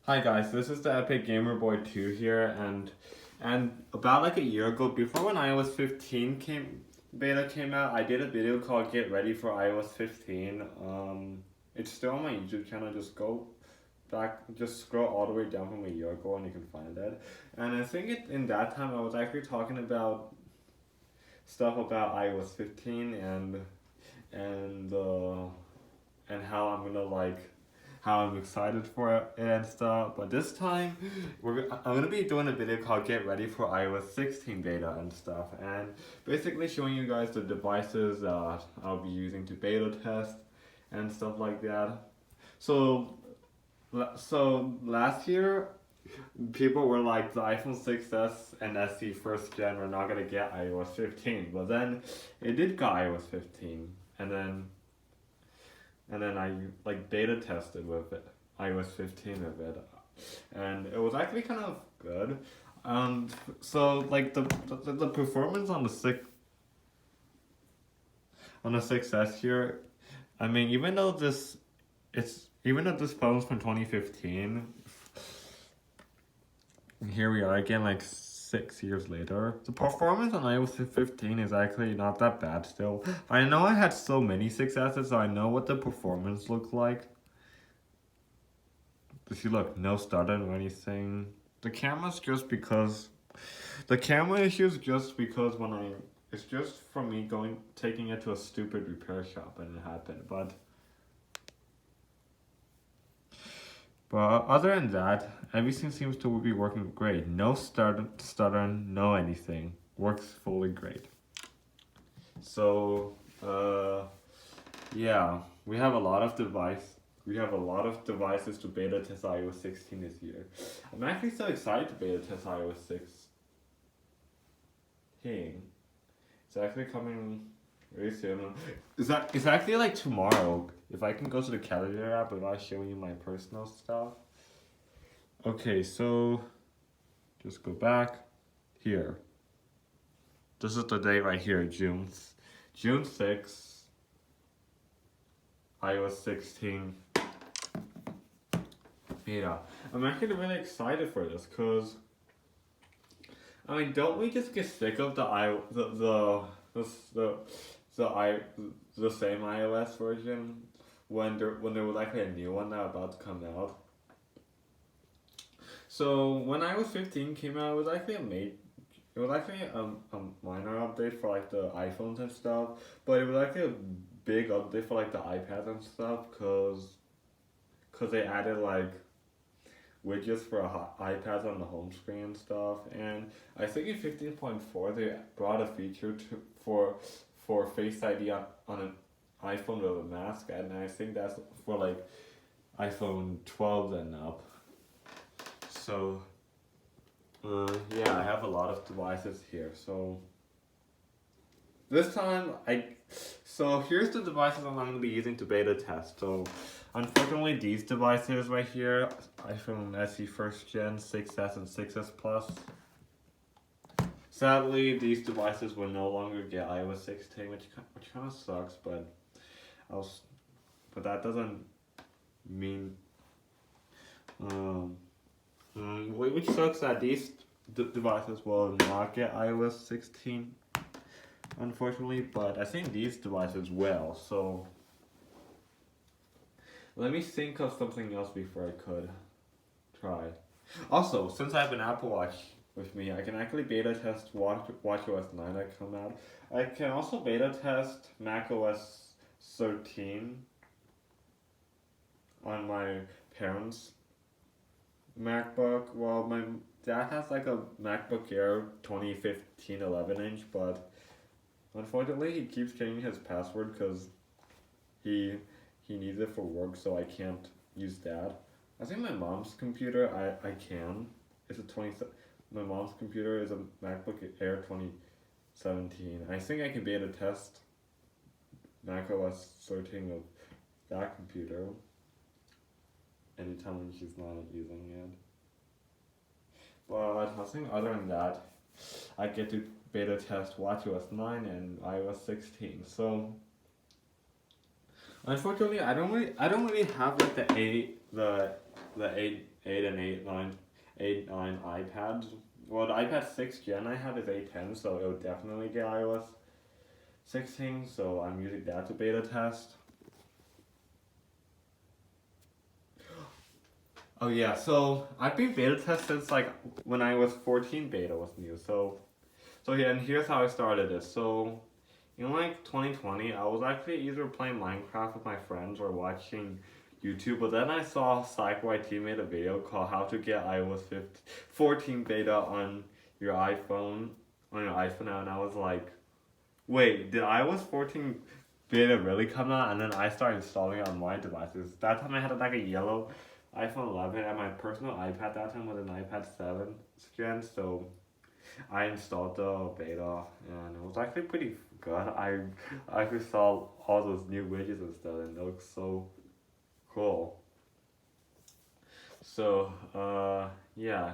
Hi guys, this is the Epic Gamer Boy 2 here, and about like a year ago, before when iOS 15 beta came out, I did a video called Get Ready for iOS 15. It's still on my YouTube channel. Just go back, just scroll all the way down from a year ago, and you can find it. And I think in that time I was actually talking about stuff about iOS 15 and and how I'm gonna how I'm excited for it and stuff. But this time, I'm gonna be doing a video called "Get Ready for iOS 16 Beta" and stuff, and basically showing you guys the devices that I'll be using to beta test and stuff like that. So, last year, people were like the iPhone 6s and SE first gen were not gonna get iOS 15, but then it did get iOS 15, and then I like beta tested with it, iOS 15 with it, and it was actually kind of good. So like the performance on the 6S here, I mean, even though this phone's from 2015, here we are again like 6 years later. The performance on iOS 15 is actually not that bad still. I know I had so many 6S's, so I know what the performance looked like. If you look, no stuttering or anything. The camera issue is just because it's just from me taking it to a stupid repair shop and it happened, But other than that, everything seems to be working great. No stuttering, no anything. Works fully great. So, yeah, we have a lot of devices to beta test iOS 16 this year. I'm actually so excited to beta test iOS 16. It's actually coming very soon. It's actually like tomorrow. If I can go to the calendar app without showing you my personal stuff. Okay, so just go back here. This is the date right here, June 6th, iOS 16 beta. I'm actually really excited for this because I mean, don't we just get sick of the same iOS version when there was actually a new one that was about to come out? So when iOS 15 came out, it was actually a minor update for like the iPhones and stuff, but it was actually a big update for like the iPads and stuff, cause they added like widgets for iPads on the home screen and stuff. And I think in 15.4 they brought a feature for Face ID on an iPhone with a mask, and I think that's for like iPhone 12 and up. So yeah, I have a lot of devices here. So this time here's the devices I'm going to be using to beta test. So unfortunately, these devices right here, iPhone SE first gen, 6S and 6S Plus. Sadly, these devices will no longer get iOS 16, which kind of sucks, but that doesn't mean which sucks that these devices will not get iOS 16, unfortunately, but I think these devices will. So let me think of something else before I could try. Also, since I have an Apple Watch with me, I can actually beta test watchOS 9 that come out. I can also beta test macOS 13 on my parents' MacBook. Well, my dad has like a MacBook Air 2015 11-inch, but unfortunately he keeps changing his password because he needs it for work, so I can't use that. I think my mom's computer I can. My mom's computer is a MacBook Air 2017. I think I can beta test macOS 13 with that computer anytime when she's not using it. But I think other than that, I get to beta test watchOS 9 and iOS 16. So unfortunately, I don't really have like the the 8 and 8 9 iPads. Well, the iPad 6 Gen I have is 810, so it would definitely get iOS 16. So I'm using that to beta test. Oh yeah, so I've been beta test since like when I was 14. Beta was new. So yeah, and here's how I started it. So in like 2020, I was actually either playing Minecraft with my friends or watching YouTube, but then I saw PsychYT made a video called "How to Get iOS 14 Beta on your iPhone now," and I was like, "Wait, did iOS 14 Beta really come out?" And then I started installing it on my devices. That time I had like a yellow iPhone 11, and my personal iPad that time was an iPad 7 Gen, so I installed the beta, and it was actually pretty good. I actually saw all those new widgets and stuff, and it looks so cool. So yeah,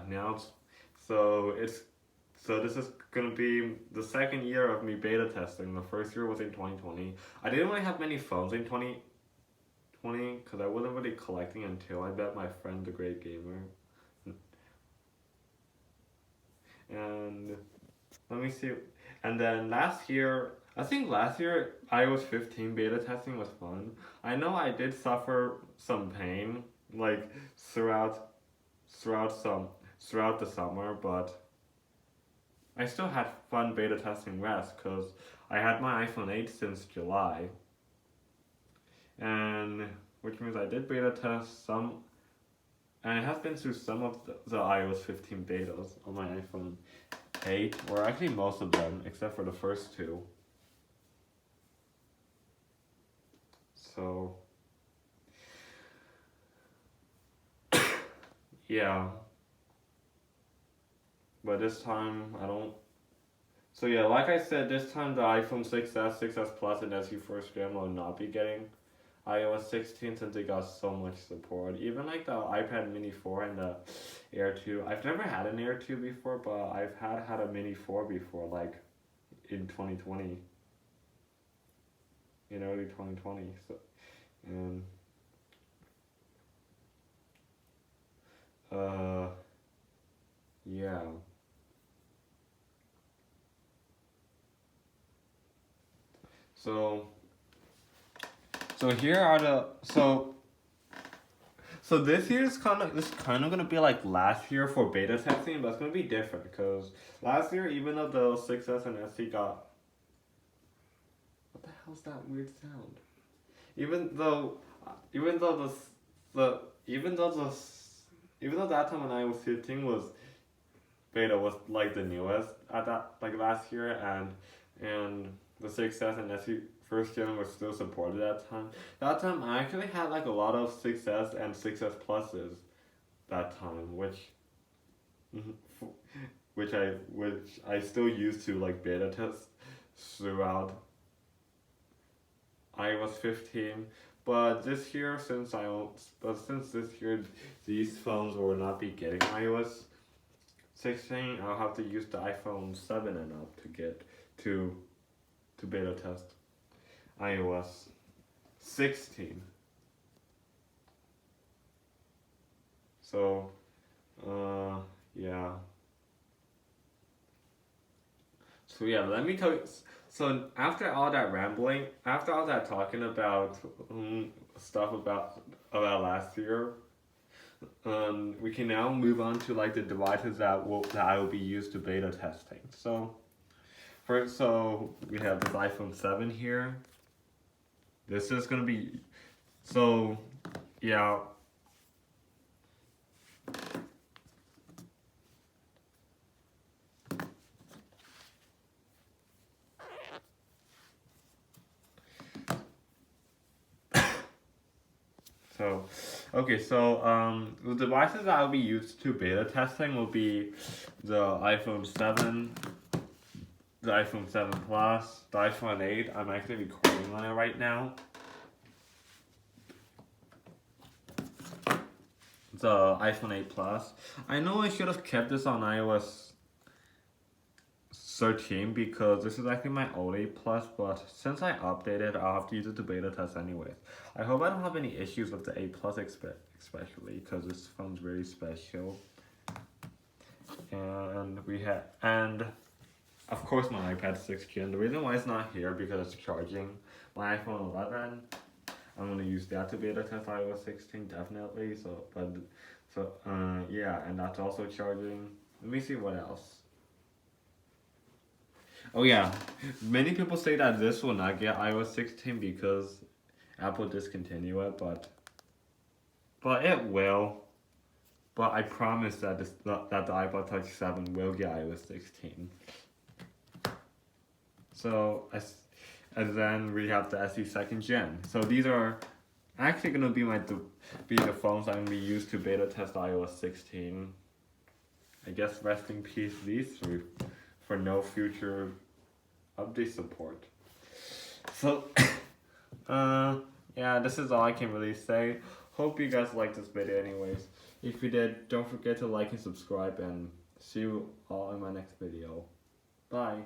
so this is gonna be the second year of me beta testing. The first year was in 2020. I didn't really have many phones in 2020 because I wasn't really collecting until I met my friend, the Great Gamer. And let me see. And then I think last year iOS 15 beta testing was fun. I know I did suffer some pain like throughout throughout the summer, but I still had fun beta testing rest because I had my iPhone 8 since July, and which means I did beta test some, and it has been through some of the iOS 15 betas on my iPhone 8, or actually most of them, except for the first two. So, yeah. But this time, I don't. So, yeah, like I said, this time the iPhone 6S, 6S Plus, and SE First Gen will not be getting iOS 16 since it got so much support. Even like the iPad Mini 4 and the Air 2. I've never had an Air 2 before, but I've had a Mini 4 before, like in 2020. In early 2020. So, and yeah. So here are the so this kind of gonna be like last year for beta testing, but it's gonna be different because last year, even though the 6S and SE got, what the hell's that weird sound? Even though even though the even though the even though that time when I was 15 was beta was like the newest at that like last year, and the 6S and SE first gen was still supported at that time. That time I actually had like a lot of 6S and 6S pluses that time, which I still use to like beta test throughout iOS 15. But this year, since this year these phones will not be getting iOS 16, I'll have to use the iPhone 7 and up to get to beta test iOS 16. So, yeah. So yeah, let me tell you. So after all that rambling, after all that talking about stuff about last year, we can now move on to like the devices that I will be used to beta testing. So we have this iPhone 7 here. This is gonna be, so yeah. So, okay, so the devices that I'll be used to beta testing will be the iPhone 7, the iPhone 7 Plus, the iPhone 8. I'm actually recording on it right now. The iPhone 8 Plus. I know I should have kept this on iOS 13 because this is actually my old 8 Plus, but since I updated, I'll have to use it to beta test anyways. I hope I don't have any issues with the 8 Plus especially because this phone's very special. And of course my iPad 6G. And the reason why it's not here because it's charging my iPhone 11. I'm gonna use that to beta test iOS 16 definitely. Yeah, and that's also charging. Let me see what else. Oh yeah, many people say that this will not get iOS 16 because Apple discontinue it, but it will. But I promise that that the iPod Touch 7 will get iOS 16. So and then we have the SE second gen. So these are actually gonna be the phones I'm gonna be used to beta test iOS 16. I guess rest in peace these three for no future update support. So yeah, this is all I can really say. Hope you guys liked this video anyways. If you did, don't forget to like and subscribe, and see you all in my next video. Bye.